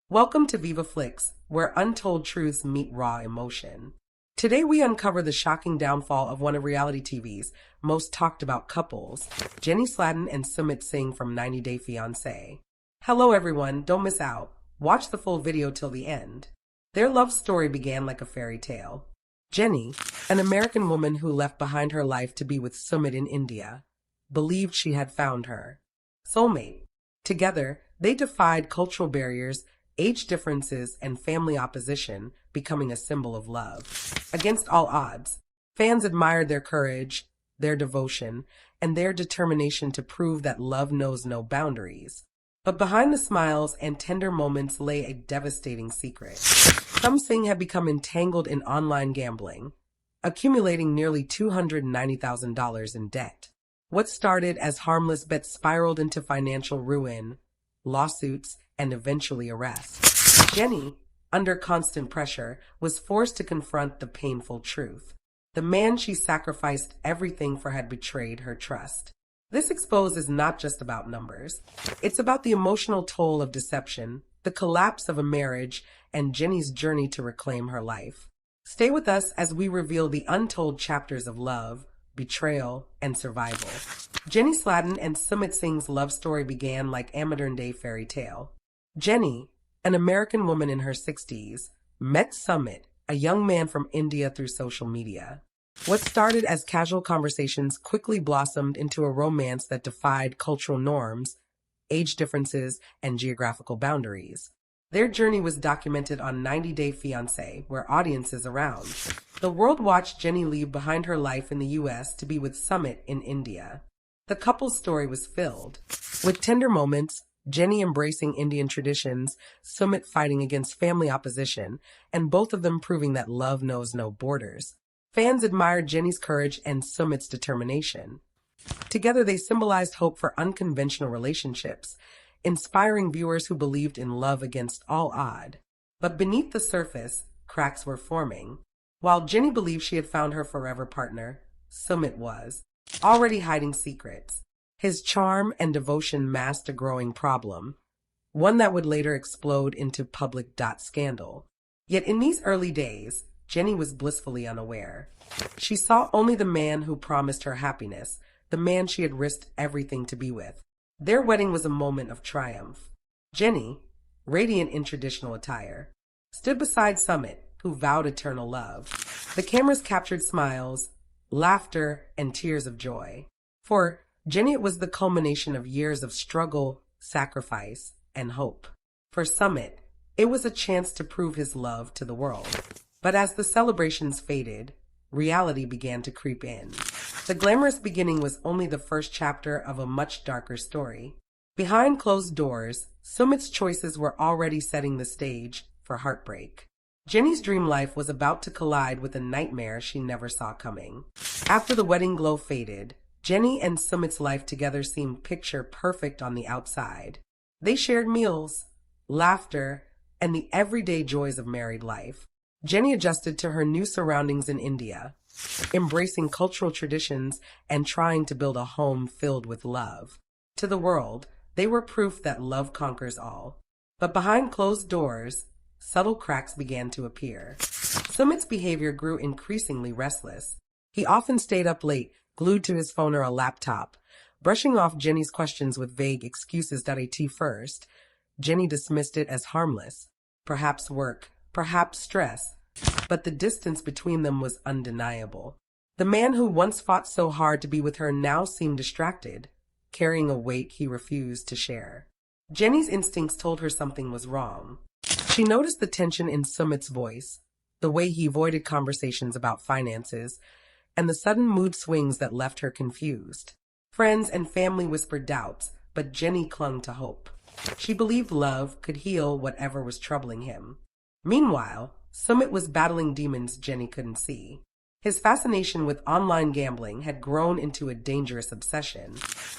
Welcome to Viva Flicks, where untold truths meet raw emotion. Today we uncover the shocking downfall of one of reality TV's most talked about couples, Jenny Sladden and Sumit Singh from 90 Day Fiancé. Hello everyone, don't miss out. Watch the full video till the end. Their love story began like a fairy tale. Jenny, an American woman who left behind her life to be with Sumit in India, believed she had found her soulmate. Together, they defied cultural barriers, age differences, and family opposition, becoming a symbol of love. Against all odds, fans admired their courage, their devotion, and their determination to prove that love knows no boundaries. But behind the smiles and tender moments lay a devastating secret. Singh had become entangled in online gambling, accumulating nearly $290,000 in debt. What started as harmless bets spiraled into financial ruin, lawsuits, and eventually arrest. Jenny, under constant pressure, was forced to confront the painful truth. The man she sacrificed everything for had betrayed her trust. This expose is not just about numbers. It's about the emotional toll of deception, the collapse of a marriage, and Jenny's journey to reclaim her life. Stay with us as we reveal the untold chapters of love, betrayal, and survival. Jenny Sladden and Sumit Singh's love story began like a modern-day fairy tale. Jenny, an American woman in her 60s, met Sumit, a young man from India, through social media. What started as casual conversations quickly blossomed into a romance that defied cultural norms, age differences, and geographical boundaries. Their journey was documented on 90 Day Fiancé, where audiences around the world watched Jenny leave behind her life in the US to be with Sumit in India. The couple's story was filled with tender moments, Jenny embracing Indian traditions, Sumit fighting against family opposition, and both of them proving that love knows no borders. Fans admired Jenny's courage and Sumit's determination. Together they symbolized hope for unconventional relationships, inspiring viewers who believed in love against all odds. But beneath the surface, cracks were forming. While Jenny believed she had found her forever partner, Sumit was already hiding secrets. His charm and devotion masked a growing problem, one that would later explode into public scandal. Yet in these early days, Jenny was blissfully unaware. She saw only the man who promised her happiness, the man she had risked everything to be with. Their wedding was a moment of triumph. Jenny, radiant in traditional attire, stood beside Sumit, who vowed eternal love. The cameras captured smiles, laughter, and tears of joy. For Jenny, it was the culmination of years of struggle, sacrifice, and hope. For Sumit, it was a chance to prove his love to the world. But as the celebrations faded, reality began to creep in. The glamorous beginning was only the first chapter of a much darker story. Behind closed doors, Sumit's choices were already setting the stage for heartbreak. Jenny's dream life was about to collide with a nightmare she never saw coming. After the wedding glow faded, Jenny and Sumit's life together seemed picture perfect on the outside. They shared meals, laughter, and the everyday joys of married life. Jenny adjusted to her new surroundings in India, embracing cultural traditions and trying to build a home filled with love. To the world, they were proof that love conquers all. But behind closed doors, subtle cracks began to appear. Sumit's behavior grew increasingly restless. He often stayed up late, glued to his phone or a laptop, brushing off Jenny's questions with vague excuses that at first, Jenny dismissed it as harmless. Perhaps work, perhaps stress, but the distance between them was undeniable. The man who once fought so hard to be with her now seemed distracted, carrying a weight he refused to share. Jenny's instincts told her something was wrong. She noticed the tension in Sumit's voice, the way he avoided conversations about finances, and the sudden mood swings that left her confused. Friends and family whispered doubts, but Jenny clung to hope. She believed love could heal whatever was troubling him. Meanwhile, Sumit was battling demons Jenny couldn't see. His fascination with online gambling had grown into a dangerous obsession.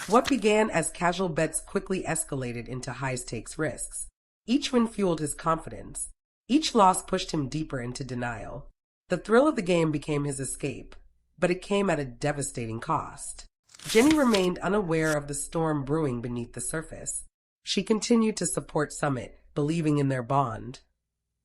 What began as casual bets quickly escalated into high-stakes risks. Each win fueled his confidence. Each loss pushed him deeper into denial. The thrill of the game became his escape, but it came at a devastating cost. Jenny remained unaware of the storm brewing beneath the surface. She continued to support Sumit, believing in their bond.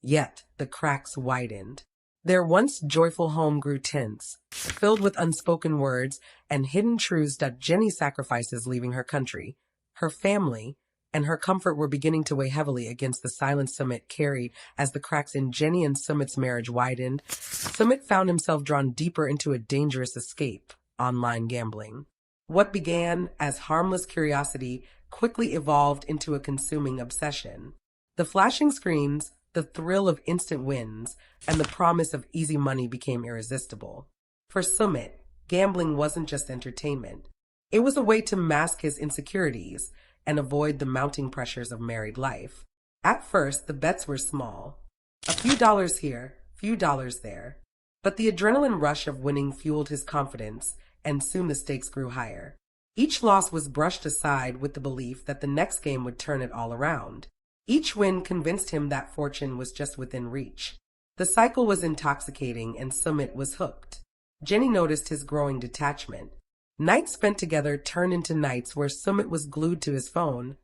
Yet the cracks widened. Their once joyful home grew tense, filled with unspoken words and hidden truths that Jenny's sacrifices leaving her country, her family, and her comfort were beginning to weigh heavily against the silence Sumit carried. As the cracks in Jenny and Sumit's marriage widened, Sumit found himself drawn deeper into a dangerous escape: online gambling. What began as harmless curiosity quickly evolved into a consuming obsession. The flashing screens, the thrill of instant wins, and the promise of easy money became irresistible. For Sumit, gambling wasn't just entertainment. It was a way to mask his insecurities and avoid the mounting pressures of married life. At first, the bets were small. A few dollars here, few dollars there. But the adrenaline rush of winning fueled his confidence, and soon the stakes grew higher. Each loss was brushed aside with the belief that the next game would turn it all around. Each win convinced him that fortune was just within reach. The cycle was intoxicating, and Sumit was hooked. Jenny noticed his growing detachment. Nights spent together turned into nights where Sumit was glued to his phone,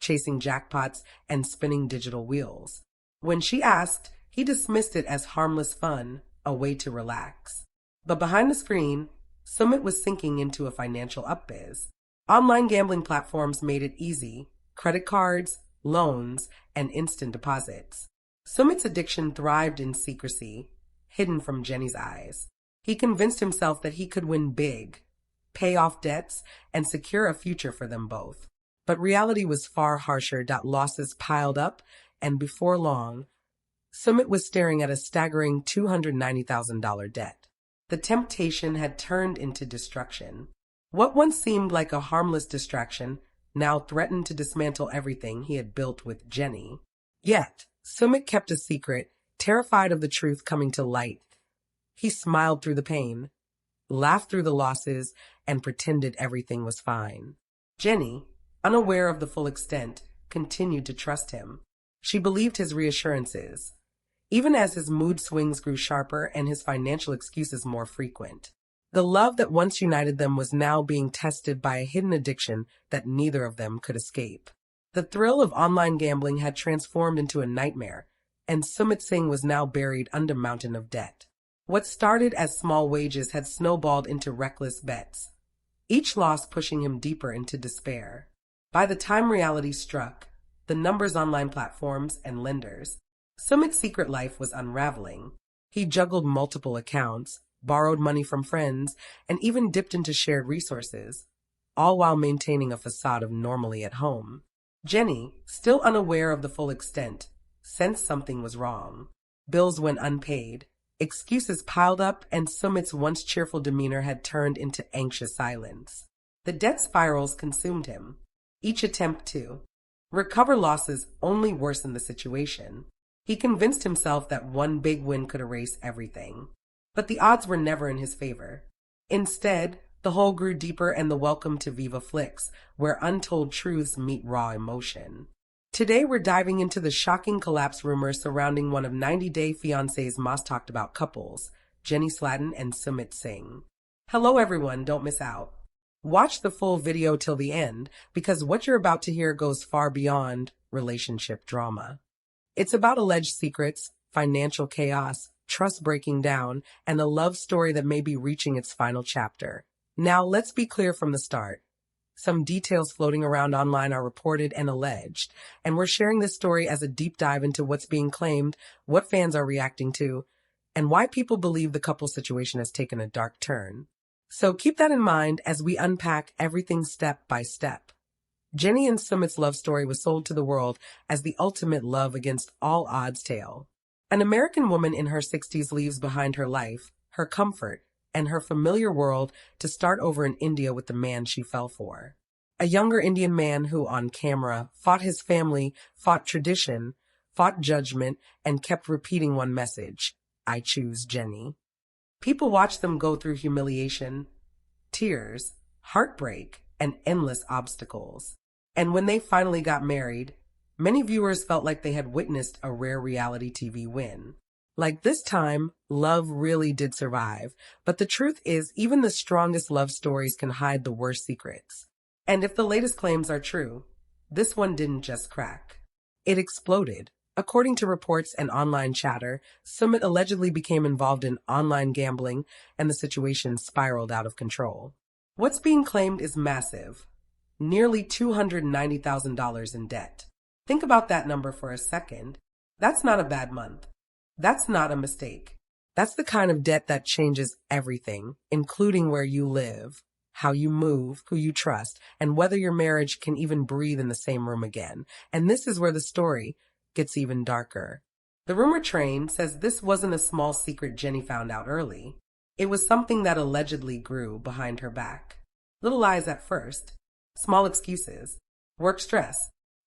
chasing jackpots and spinning digital wheels. When she asked, he dismissed it as harmless fun, a way to relax. But behind the screen, Sumit was sinking into a financial upbiz. Online gambling platforms made it easy: credit cards, loans, and instant deposits. Sumit's addiction thrived in secrecy, hidden from Jenny's eyes. He convinced himself that he could win big, pay off debts, and secure a future for them both. But reality was far harsher. Losses piled up, and before long, Sumit was staring at a staggering $290,000 debt. The temptation had turned into destruction. What once seemed like a harmless distraction now threatened to dismantle everything he had built with Jenny. Yet, Sumit kept a secret, terrified of the truth coming to light. He smiled through the pain, laughed through the losses, and pretended everything was fine. Jenny, unaware of the full extent, continued to trust him. She believed his reassurances, even as his mood swings grew sharper and his financial excuses more frequent. The love that once united them was now being tested by a hidden addiction that neither of them could escape. The thrill of online gambling had transformed into a nightmare, and Sumit Singh was now buried under a mountain of debt. What started as small wages had snowballed into reckless bets, each loss pushing him deeper into despair. By the time reality struck, the numbers, online platforms, and lenders, Sumit's secret life was unraveling. He juggled multiple accounts, borrowed money from friends, and even dipped into shared resources, all while maintaining a facade of normalcy at home. Jenny, still unaware of the full extent, sensed something was wrong. Bills went unpaid, excuses piled up, and Sumit's once cheerful demeanor had turned into anxious silence. The debt spirals consumed him. Each attempt to recover losses only worsened the situation. He convinced himself that one big win could erase everything. But the odds were never in his favor. Instead, the hole grew deeper, and the welcome to Viva Flix, where untold truths meet raw emotion. Today we're diving into the shocking collapse rumors surrounding one of 90 Day Fiancé's most talked about couples, Jenny Slatan and Sumit Singh. Hello everyone, don't miss out. Watch the full video till the end, because what you're about to hear goes far beyond relationship drama. It's about alleged secrets, financial chaos, trust breaking down, and a love story that may be reaching its final chapter. Now, let's be clear from the start. Some details floating around online are reported and alleged, and we're sharing this story as a deep dive into what's being claimed, what fans are reacting to, and why people believe the couple situation has taken a dark turn. So keep that in mind as we unpack everything step by step. Jenny and Sumit's love story was sold to the world as the ultimate love against all odds tale. An American woman in her 60s leaves behind her life, her comfort, and her familiar world to start over in India with the man she fell for. A younger Indian man who, on camera, fought his family, fought tradition, fought judgment, and kept repeating one message: I choose Jenny. People watched them go through humiliation, tears, heartbreak, and endless obstacles. And when they finally got married, many viewers felt like they had witnessed a rare reality TV win. Like this time, love really did survive. But the truth is, even the strongest love stories can hide the worst secrets. And if the latest claims are true, this one didn't just crack. It exploded. According to reports and online chatter, Sumit allegedly became involved in online gambling and the situation spiraled out of control. What's being claimed is massive. Nearly $290,000 in debt. Think about that number for a second. That's not a bad month. That's not a mistake. That's the kind of debt that changes everything, including where you live, how you move, who you trust, and whether your marriage can even breathe in the same room again. And this is where the story gets even darker. The rumor train says this wasn't a small secret Jenny found out early. It was something that allegedly grew behind her back. Little lies at first. Small excuses. Work stress.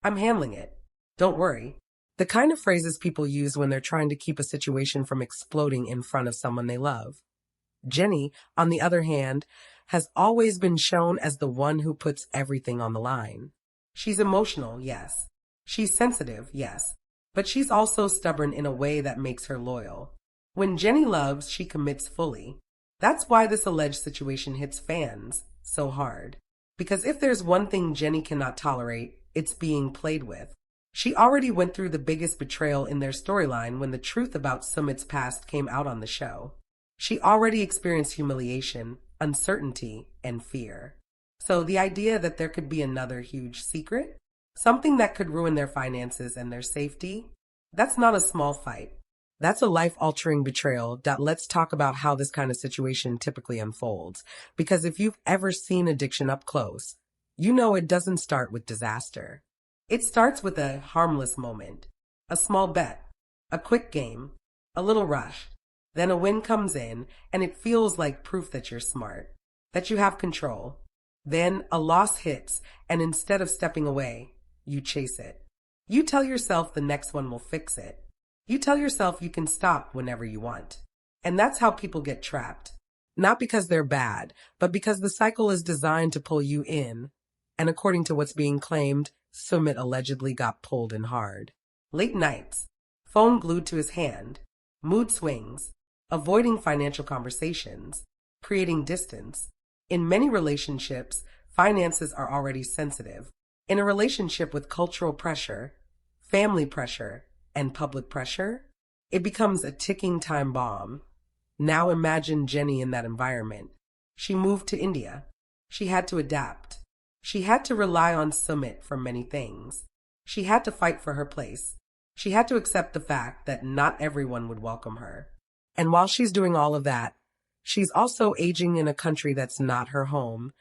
I'm handling it. Don't worry. The kind of phrases people use when they're trying to keep a situation from exploding in front of someone they love. Jenny, on the other hand, has always been shown as the one who puts everything on the line. She's emotional, yes. She's sensitive, yes. But she's also stubborn in a way that makes her loyal. When Jenny loves, she commits fully. That's why this alleged situation hits fans so hard. Because if there's one thing Jenny cannot tolerate, it's being played with. She already went through the biggest betrayal in their storyline when the truth about Sumit's past came out on the show. She already experienced humiliation, uncertainty, and fear. So the idea that there could be another huge secret, something that could ruin their finances and their safety, that's not a small fight. That's a life-altering betrayal that let's talk about how this kind of situation typically unfolds. Because if you've ever seen addiction up close, you know it doesn't start with disaster. It starts with a harmless moment, a small bet, a quick game, a little rush. Then a win comes in and it feels like proof that you're smart, that you have control. Then a loss hits and instead of stepping away, you chase it. You tell yourself the next one will fix it. You tell yourself you can stop whenever you want. And that's how people get trapped. Not because they're bad, but because the cycle is designed to pull you in. And according to what's being claimed, Sumit allegedly got pulled in hard. Late nights, phone glued to his hand, mood swings, avoiding financial conversations, creating distance. In many relationships, finances are already sensitive. In a relationship with cultural pressure, family pressure, and public pressure, it becomes a ticking time bomb. Now imagine Jenny in that environment. She moved to India. She had to adapt. She had to rely on Sumit for many things. She had to fight for her place. She had to accept the fact that not everyone would welcome her. And while she's doing all of that, she's also aging in a country that's not her home,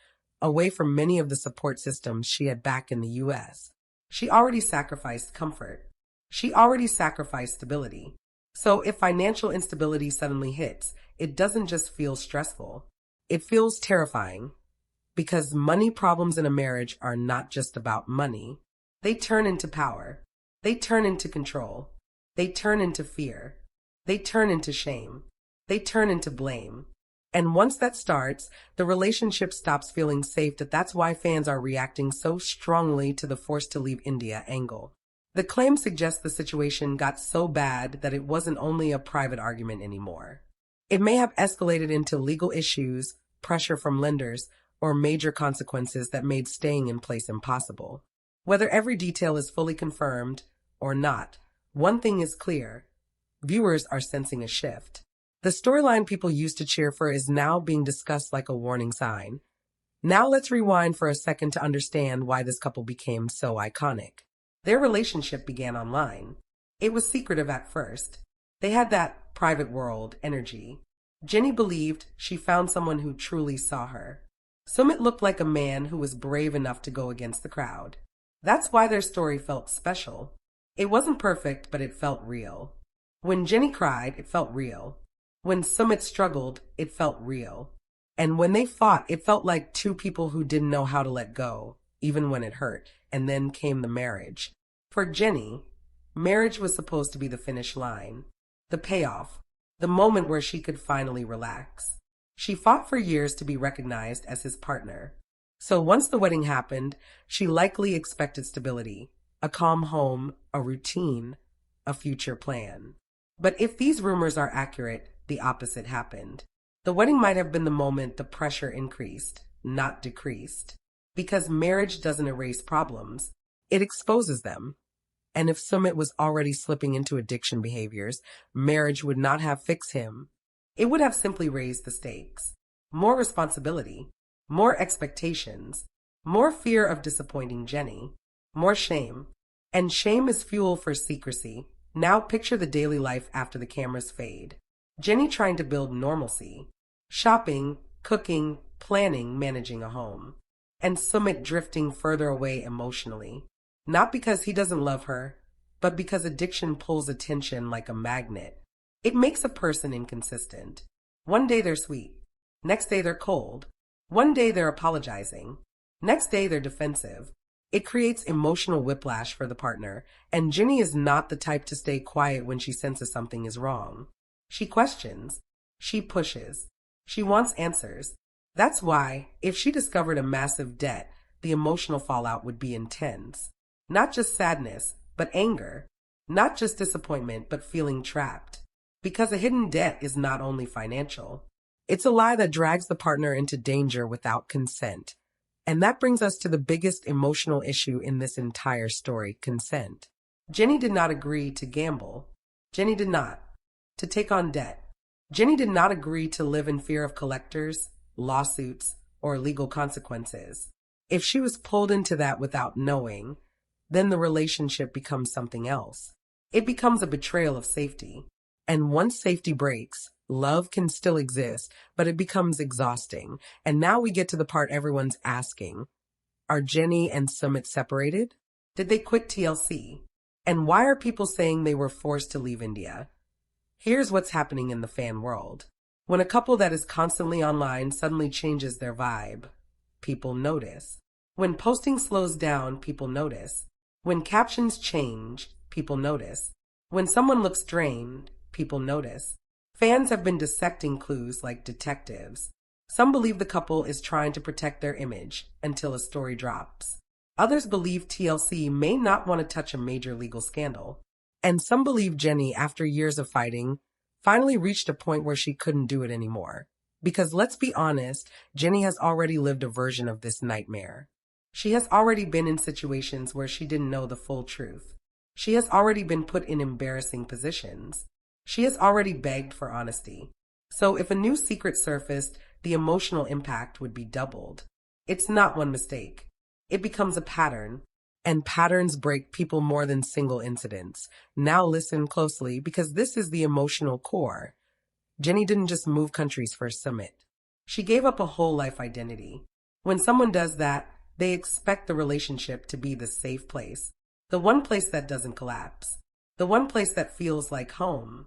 away from many of the support systems she had back in the US. She already sacrificed comfort. She already sacrificed stability. So if financial instability suddenly hits, it doesn't just feel stressful. It feels terrifying. Because money problems in a marriage are not just about money. They turn into power. They turn into control. They turn into fear. They turn into shame. They turn into blame. And once that starts, the relationship stops feeling safe. That's why fans are reacting so strongly to the forced to leave India angle. The claim suggests the situation got so bad that it wasn't only a private argument anymore. It may have escalated into legal issues, pressure from lenders, or major consequences that made staying in place impossible. Whether every detail is fully confirmed or not, one thing is clear. Viewers are sensing a shift. The storyline people used to cheer for is now being discussed like a warning sign. Now let's rewind for a second to understand why this couple became so iconic. Their relationship began online. It was secretive at first. They had that private world energy. Jenny believed she found someone who truly saw her. Sumit looked like a man who was brave enough to go against the crowd. That's why their story felt special. It wasn't perfect, but it felt real. When Jenny cried, it felt real. When Sumit struggled, it felt real. And when they fought, it felt like two people who didn't know how to let go, even when it hurt. And then came the marriage. For Jenny, marriage was supposed to be the finish line, the payoff, the moment where she could finally relax. She fought for years to be recognized as his partner. So once the wedding happened, she likely expected stability, a calm home, a routine, a future plan. But if these rumors are accurate, the opposite happened. The wedding might have been the moment the pressure increased, not decreased. Because marriage doesn't erase problems, it exposes them. And if Sumit was already slipping into addiction behaviors, marriage would not have fixed him. It would have simply raised the stakes. More responsibility, more expectations, more fear of disappointing Jenny, more shame. And shame is fuel for secrecy. Now picture the daily life after the cameras fade. Jenny trying to build normalcy. Shopping, cooking, planning, managing a home. And Sumit drifting further away emotionally. Not because he doesn't love her, but because addiction pulls attention like a magnet. It makes a person inconsistent. One day they're sweet. Next day they're cold. One day they're apologizing. Next day they're defensive. It creates emotional whiplash for the partner, and Jenny is not the type to stay quiet when she senses something is wrong. She questions. She pushes. She wants answers. That's why, if she discovered a massive debt, the emotional fallout would be intense. Not just sadness, but anger. Not just disappointment, but feeling trapped. Because a hidden debt is not only financial. It's a lie that drags the partner into danger without consent. And that brings us to the biggest emotional issue in this entire story, consent. Jenny did not agree to gamble. Jenny did not. To take on debt. Jenny did not agree to live in fear of collectors, lawsuits, or legal consequences. If she was pulled into that without knowing, then the relationship becomes something else. It becomes a betrayal of safety. And once safety breaks, love can still exist, but it becomes exhausting. And now we get to the part everyone's asking. Are Jenny and Sumit separated? Did they quit TLC? And why are people saying they were forced to leave India? Here's what's happening in the fan world. When a couple that is constantly online suddenly changes their vibe, people notice. When posting slows down, people notice. When captions change, people notice. When someone looks drained, people notice. Fans have been dissecting clues like detectives. Some believe the couple is trying to protect their image until a story drops. Others believe TLC may not want to touch a major legal scandal. And some believe Jenny, after years of fighting, finally reached a point where she couldn't do it anymore. Because let's be honest, Jenny has already lived a version of this nightmare. She has already been in situations where she didn't know the full truth. She has already been put in embarrassing positions. She has already begged for honesty. So if a new secret surfaced, the emotional impact would be doubled. It's not one mistake. It becomes a pattern. And patterns break people more than single incidents. Now listen closely, because this is the emotional core. Jenny didn't just move countries for Sumit. She gave up a whole life identity. When someone does that, they expect the relationship to be the safe place. The one place that doesn't collapse. The one place that feels like home.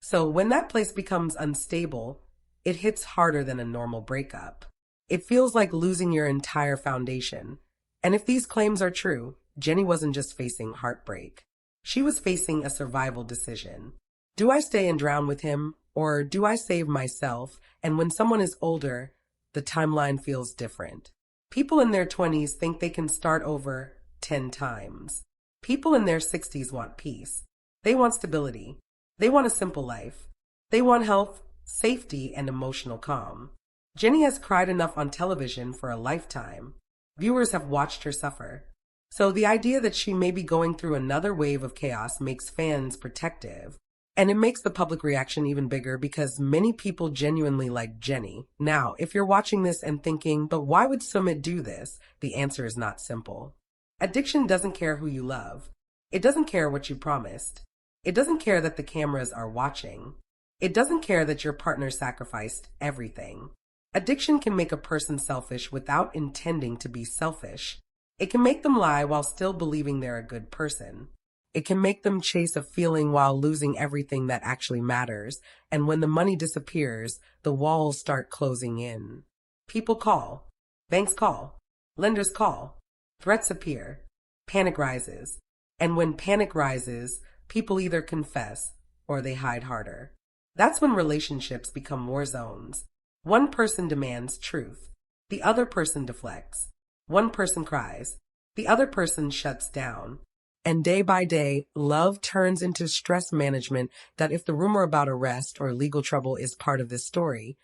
So when that place becomes unstable, it hits harder than a normal breakup. It feels like losing your entire foundation. And if these claims are true, Jenny wasn't just facing heartbreak. She was facing a survival decision. Do I stay and drown with him, or do I save myself? And when someone is older, the timeline feels different. People in their 20s think they can start over 10 times. People in their 60s want peace. They want stability. They want a simple life. They want health, safety, and emotional calm. Jenny has cried enough on television for a lifetime. Viewers have watched her suffer. So the idea that she may be going through another wave of chaos makes fans protective. And it makes the public reaction even bigger because many people genuinely like Jenny. Now, if you're watching this and thinking, but why would Sumit do this? The answer is not simple. Addiction doesn't care who you love. It doesn't care what you promised. It doesn't care that the cameras are watching. It doesn't care that your partner sacrificed everything. Addiction can make a person selfish without intending to be selfish. It can make them lie while still believing they're a good person. It can make them chase a feeling while losing everything that actually matters. And when the money disappears, the walls start closing in. People call. Banks call. Lenders call. Threats appear. Panic rises. And when panic rises, people either confess or they hide harder. That's when relationships become war zones. One person demands truth. The other person deflects. One person cries. The other person shuts down. And day by day, love turns into stress management that if the rumor about arrest or legal trouble is part of this story,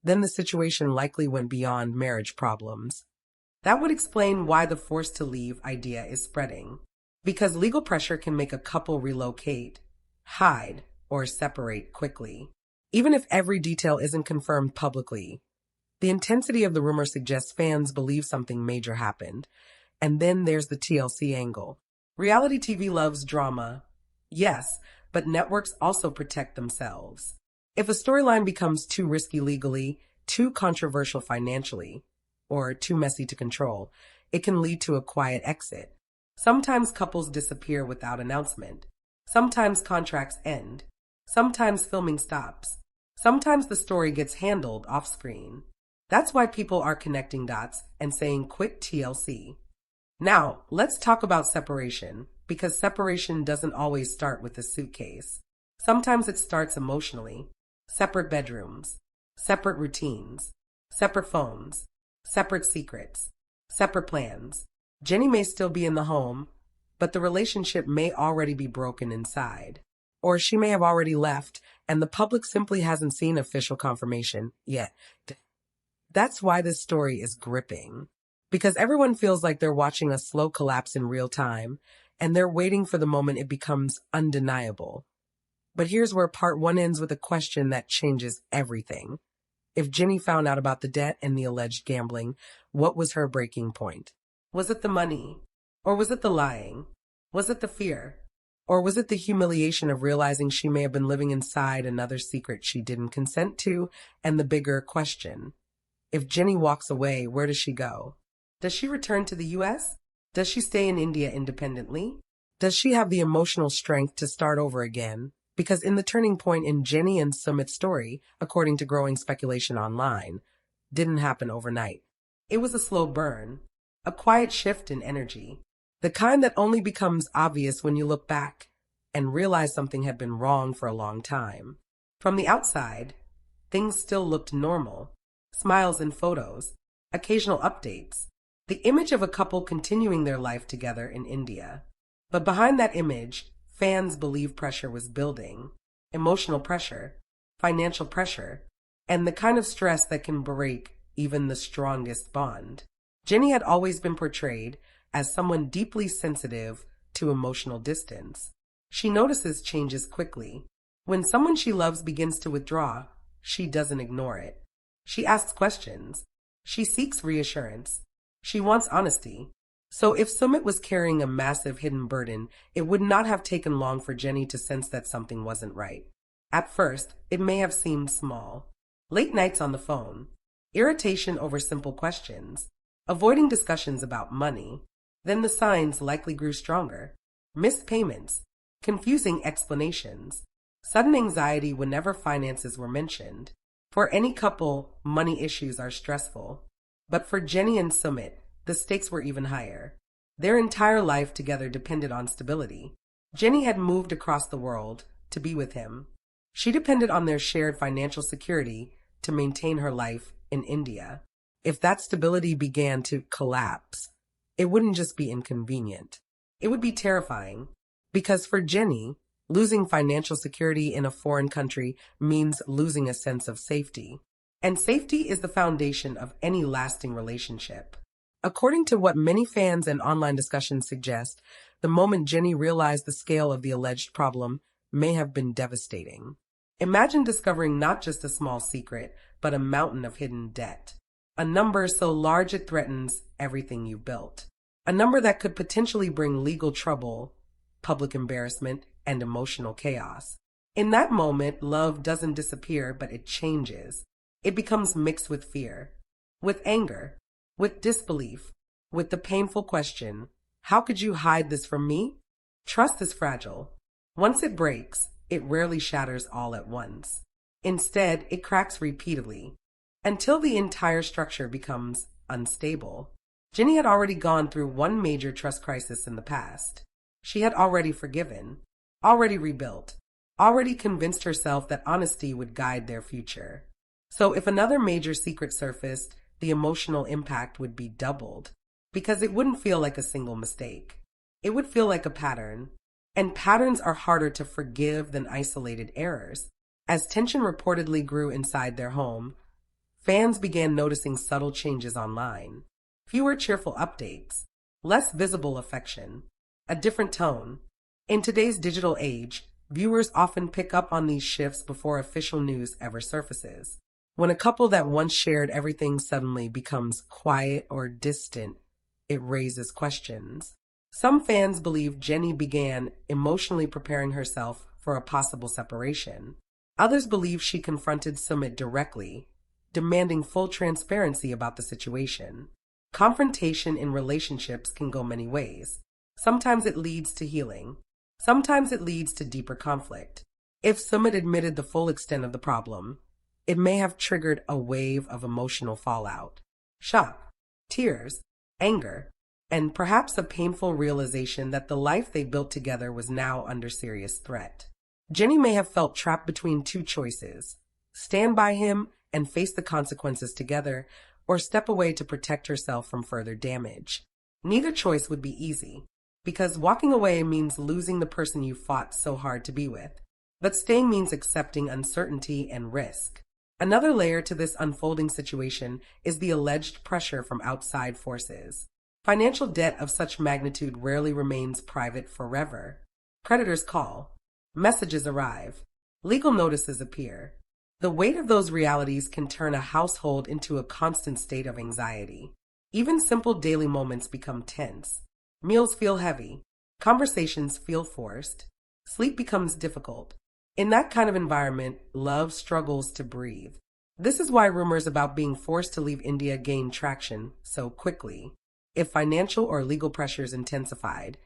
then the situation likely went beyond marriage problems. That would explain why the forced to leave idea is spreading. because legal pressure can make a couple relocate, hide, or separate quickly. Even if every detail isn't confirmed publicly, the intensity of the rumor suggests fans believe something major happened. And then there's the TLC angle. Reality TV loves drama, yes, but networks also protect themselves. If a storyline becomes too risky legally, too controversial financially, or too messy to control, it can lead to a quiet exit. Sometimes couples disappear without announcement. Sometimes contracts end. Sometimes filming stops. Sometimes the story gets handled off-screen. That's why people are connecting dots and saying quit TLC. Now, let's talk about separation, because separation doesn't always start with a suitcase. Sometimes it starts emotionally. Separate bedrooms, separate routines, separate phones, separate secrets, separate plans. Jenny may still be in the home, but the relationship may already be broken inside. Or she may have already left, and the public simply hasn't seen official confirmation yet. That's why this story is gripping. Because everyone feels like they're watching a slow collapse in real time, and they're waiting for the moment it becomes undeniable. But here's where part one ends with a question that changes everything. If Jenny found out about the debt and the alleged gambling, what was her breaking point? Was it the money? Or was it the lying? Was it the fear? Or was it the humiliation of realizing she may have been living inside another secret she didn't consent to? And the bigger question, if Jenny walks away, where does she go? Does she return to the US? Does she stay in India independently? Does she have the emotional strength to start over again? Because in the turning point in Jenny and Sumit's story, according to growing speculation online, didn't happen overnight. It was a slow burn, a quiet shift in energy, the kind that only becomes obvious when you look back and realize something had been wrong for a long time. From the outside, things still looked normal. Smiles in photos, occasional updates, the image of a couple continuing their life together in India. But behind that image, fans believe pressure was building. Emotional pressure, financial pressure, and the kind of stress that can break even the strongest bond. Jenny had always been portrayed as someone deeply sensitive to emotional distance. She notices changes quickly. When someone she loves begins to withdraw, she doesn't ignore it. She asks questions. She seeks reassurance. She wants honesty. So if Sumit was carrying a massive hidden burden, it would not have taken long for Jenny to sense that something wasn't right. At first, it may have seemed small. Late nights on the phone, irritation over simple questions, avoiding discussions about money. Then the signs likely grew stronger. Missed payments, confusing explanations, sudden anxiety whenever finances were mentioned. For any couple, money issues are stressful. But for Jenny and Sumit, the stakes were even higher. Their entire life together depended on stability. Jenny had moved across the world to be with him. She depended on their shared financial security to maintain her life in India. If that stability began to collapse, it wouldn't just be inconvenient. It would be terrifying. Because for Jenny, losing financial security in a foreign country means losing a sense of safety. And safety is the foundation of any lasting relationship. According to what many fans and online discussions suggest, the moment Jenny realized the scale of the alleged problem may have been devastating. Imagine discovering not just a small secret, but a mountain of hidden debt. A number so large it threatens everything you built. A number that could potentially bring legal trouble, public embarrassment, and emotional chaos. In that moment, love doesn't disappear, but it changes. It becomes mixed with fear, with anger, with disbelief, with the painful question, how could you hide this from me? Trust is fragile. Once it breaks, it rarely shatters all at once. Instead, it cracks repeatedly, until the entire structure becomes unstable. Jenny had already gone through one major trust crisis in the past. She had already forgiven, already rebuilt, already convinced herself that honesty would guide their future. So if another major secret surfaced, the emotional impact would be doubled, because it wouldn't feel like a single mistake. It would feel like a pattern, and patterns are harder to forgive than isolated errors. As tension reportedly grew inside their home, fans began noticing subtle changes online. Fewer cheerful updates, less visible affection, a different tone. In today's digital age, viewers often pick up on these shifts before official news ever surfaces. When a couple that once shared everything suddenly becomes quiet or distant, it raises questions. Some fans believe Jenny began emotionally preparing herself for a possible separation. Others believe she confronted Sumit directly, demanding full transparency about the situation. Confrontation in relationships can go many ways. Sometimes it leads to healing. Sometimes it leads to deeper conflict. If Sumit admitted the full extent of the problem, it may have triggered a wave of emotional fallout. Shock, tears, anger, and perhaps a painful realization that the life they built together was now under serious threat. Jenny may have felt trapped between two choices: stand by him and face the consequences together, or step away to protect herself from further damage. Neither choice would be easy, because walking away means losing the person you fought so hard to be with. But staying means accepting uncertainty and risk. Another layer to this unfolding situation is the alleged pressure from outside forces. Financial debt of such magnitude rarely remains private forever. Creditors call, messages arrive, legal notices appear. The weight of those realities can turn a household into a constant state of anxiety. Even simple daily moments become tense. Meals feel heavy. Conversations feel forced. Sleep becomes difficult. In that kind of environment, love struggles to breathe. This is why rumors about being forced to leave India gain traction so quickly. If financial or legal pressures intensified,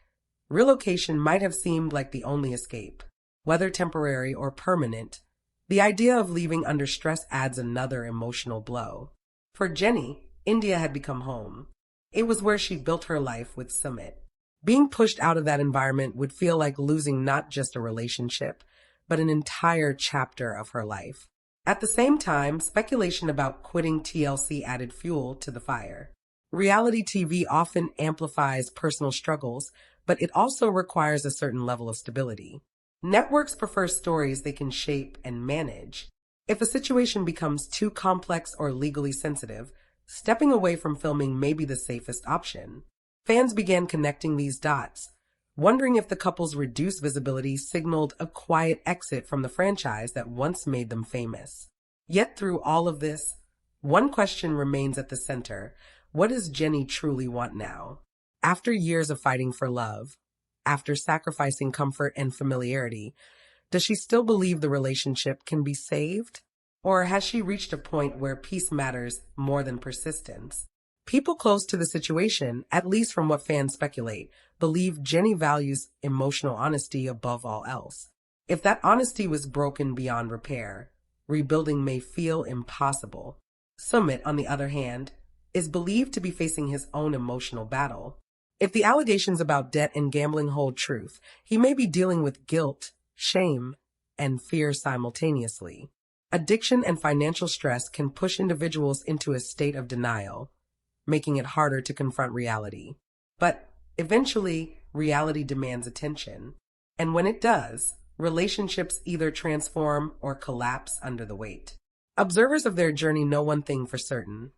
relocation might have seemed like the only escape. Whether temporary or permanent, the idea of leaving under stress adds another emotional blow. For Jenny, India had become home. It was where she built her life with Sumit. Being pushed out of that environment would feel like losing not just a relationship, but an entire chapter of her life. At the same time, speculation about quitting TLC added fuel to the fire. Reality TV often amplifies personal struggles, but it also requires a certain level of stability. Networks prefer stories they can shape and manage. If a situation becomes too complex or legally sensitive, stepping away from filming may be the safest option. Fans began connecting these dots, wondering if the couple's reduced visibility signaled a quiet exit from the franchise that once made them famous. Yet through all of this, one question remains at the center. What does Jenny truly want now? After years of fighting for love, after sacrificing comfort and familiarity, does she still believe the relationship can be saved? Or has she reached a point where peace matters more than persistence? People close to the situation, at least from what fans speculate, believe Jenny values emotional honesty above all else. If that honesty was broken beyond repair, rebuilding may feel impossible. Sumit, on the other hand, is believed to be facing his own emotional battle. If the allegations about debt and gambling hold truth, he may be dealing with guilt, shame, and fear simultaneously. Addiction and financial stress can push individuals into a state of denial, making it harder to confront reality. But eventually, reality demands attention. And when it does, relationships either transform or collapse under the weight. Observers of their journey know one thing for certain.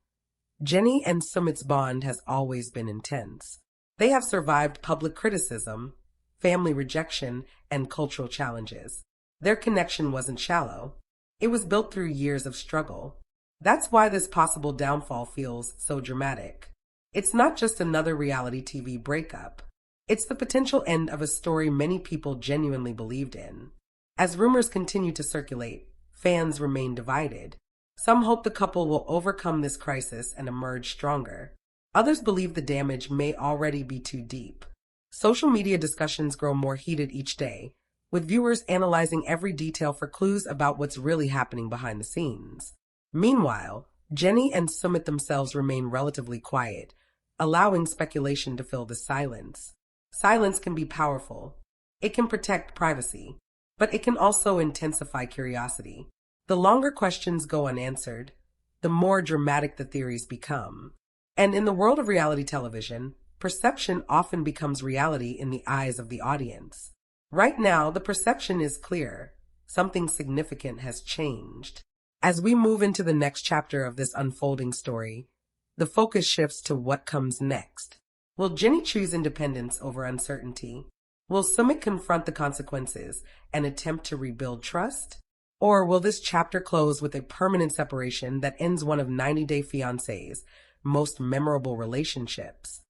Jenny and Sumit's bond has always been intense. They have survived public criticism, family rejection, and cultural challenges. Their connection wasn't shallow. It was built through years of struggle. That's why this possible downfall feels so dramatic. It's not just another reality TV breakup. It's the potential end of a story many people genuinely believed in. As rumors continue to circulate, fans remain divided. Some hope the couple will overcome this crisis and emerge stronger. Others believe the damage may already be too deep. Social media discussions grow more heated each day, with viewers analyzing every detail for clues about what's really happening behind the scenes. Meanwhile, Jenny and Sumit themselves remain relatively quiet, allowing speculation to fill the silence. Silence can be powerful. It can protect privacy, but it can also intensify curiosity. The longer questions go unanswered, the more dramatic the theories become. And in the world of reality television, perception often becomes reality in the eyes of the audience. Right now, the perception is clear. Something significant has changed. As we move into the next chapter of this unfolding story, the focus shifts to what comes next. Will Jenny choose independence over uncertainty? Will Sumit confront the consequences and attempt to rebuild trust? Or will this chapter close with a permanent separation that ends one of 90 Day Fiancé's most memorable relationships?